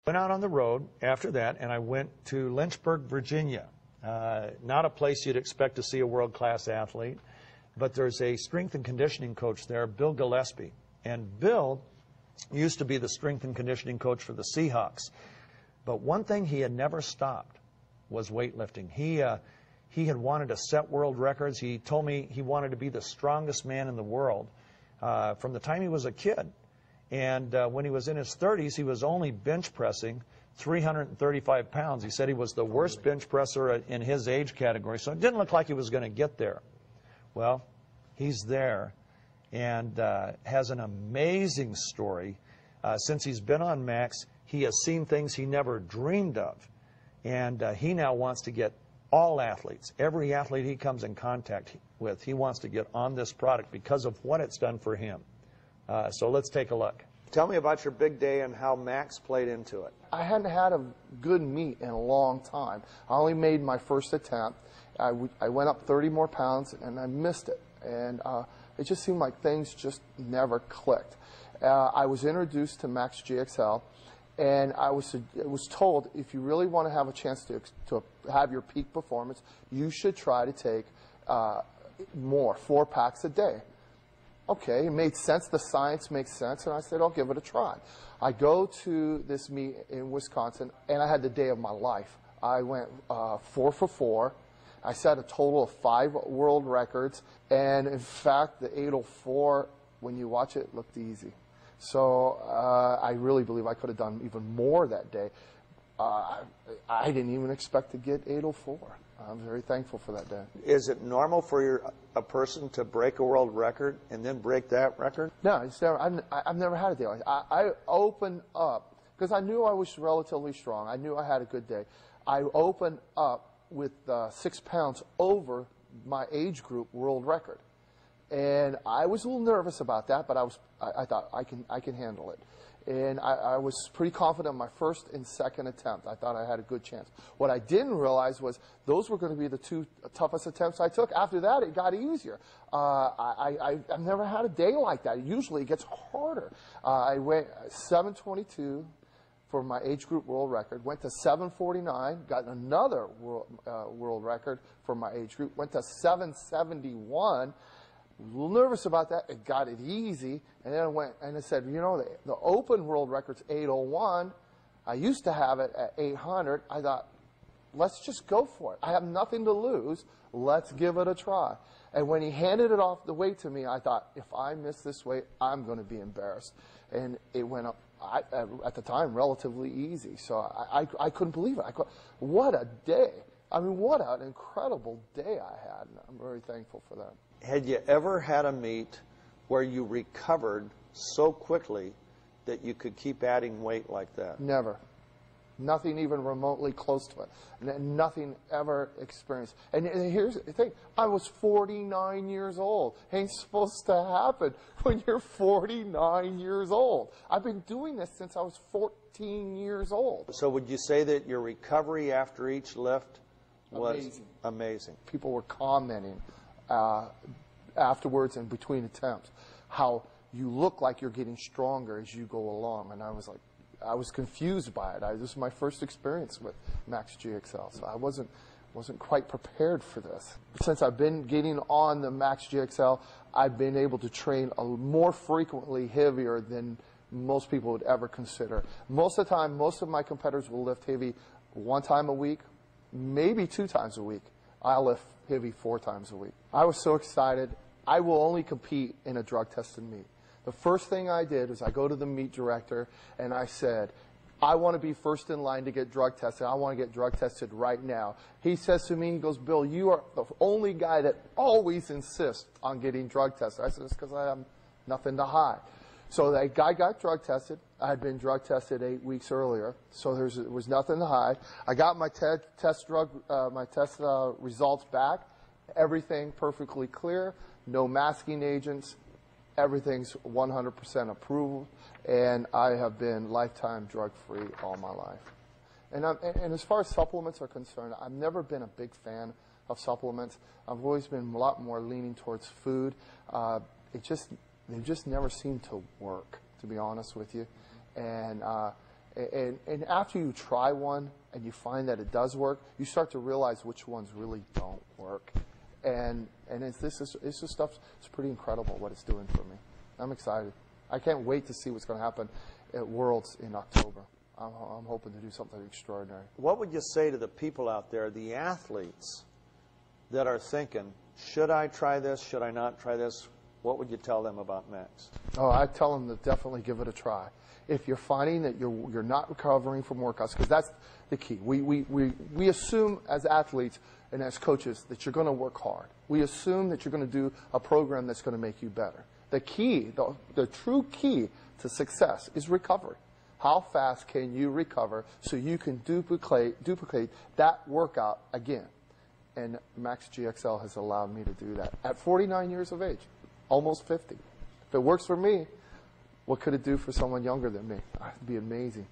Went out on the road after that, and I went to Lynchburg, Virginia. Not a place you'd expect to see a world-class athlete, but there's a strength and conditioning coach there, Bill Gillespie. And Bill used to be the strength and conditioning coach for the Seahawks. But one thing he had never stopped was weightlifting. He had wanted to set world records. He told me he wanted to be the strongest man in the world from the time he was a kid. And when he was in his 30s, he was only bench pressing 335 pounds. He said he was the worst bench presser in his age category, so it didn't look like he was going to get there. Well, he's there and has an amazing story. Since he's been on Max, he has seen things he never dreamed of. And he now wants to get all athletes, every athlete he comes in contact with, he wants to get on this product because of what it's done for him. So let's take a look. Tell me about your big day and how Max played into it. I hadn't had a good meet in a long time. I only made my first attempt. I went up 30 more pounds and I missed it. And it just seemed like things just never clicked. I was introduced to MaxGXL, and I was told if you really want to have a chance to have your peak performance, you should try to take 4 packs a day. Okay, it made sense. The science makes sense, and I said, I'll give it a try. I go to this meet in Wisconsin, and I had the day of my life. I went 4 for 4. I set a total of 5 world records, and in fact, the 804, when you watch it, looked easy. So I really believe I could have done even more that day. I didn't even expect to get 804. I'm very thankful for that day. Is it normal for a person to break a world record and then break that record? No, it's never, I've never had a day like that. I opened up, because I knew I was relatively strong. I knew I had a good day. I opened up with 6 pounds over my age group world record. And I was a little nervous about that, but I thought I can handle it. And I was pretty confident in my first and second attempt. I thought I had a good chance. What I didn't realize was those were going to be the 2 toughest attempts I took. After that, it got easier. I've never had a day like that. Usually it gets harder. I went 722 for my age group world record, went to 749, got another world record for my age group, went to 771. A little nervous about that. It got it easy, and then I went and I said, you know, the open world record's 801. I used to have it at 800. I thought, let's just go for it. I have nothing to lose. Let's give it a try. And when he handed it off the weight to me, I thought, if I miss this weight, I'm going to be embarrassed. And it went up, at the time, relatively easy. So I couldn't believe it. What a day. I mean, what an incredible day I had. And I'm very thankful for that. Had you ever had a meet where you recovered so quickly that you could keep adding weight like that? Never. Nothing even remotely close to it. Nothing ever experienced. And here's the thing. I was 49 years old. Ain't supposed to happen when you're 49 years old. I've been doing this since I was 14 years old. So would you say that your recovery after each lift was amazing? People were commenting afterwards and between attempts how you look like you're getting stronger as you go along. And I was like, I was confused by it. This was my first experience with MaxGXL, so I wasn't quite prepared for this. Since I've been getting on the MaxGXL, I've been able to train more frequently heavier than most people would ever consider. Most of the time, most of my competitors will lift heavy 1 time a week, maybe 2 times a week. I'll lift heavy 4 times a week. I was so excited. I will only compete in a drug-tested meet. The first thing I did was I go to the meet director and I said, I want to be first in line to get drug tested. I want to get drug tested right now. He says to me, he goes, Bill, you are the only guy that always insists on getting drug tested. I said, it's because I have nothing to hide. So that guy got drug tested. I had been drug tested 8 weeks earlier, so there was nothing to hide. I got my test results back. Everything perfectly clear. No masking agents. Everything's 100% approved, and I have been lifetime drug-free all my life. And as far as supplements are concerned, I've never been a big fan of supplements. I've always been a lot more leaning towards food. They just never seem to work, to be honest with you. And And after you try one and you find that it does work, you start to realize which ones really don't work. And this stuff is pretty incredible what it's doing for me. I'm excited. I can't wait to see what's going to happen at Worlds in October. I'm hoping to do something extraordinary. What would you say to the people out there, the athletes that are thinking, should I try this, should I not try this? What would you tell them about Max? Oh, I'd tell them to definitely give it a try. If you're finding that you're not recovering from workouts, because that's the key. We assume as athletes and as coaches that you're going to work hard. We assume that you're going to do a program that's going to make you better. The key, the true key to success is recovery. How fast can you recover so you can duplicate that workout again? And MaxGXL has allowed me to do that at 49 years of age, almost 50. If it works for me, what could it do for someone younger than me? It'd be amazing.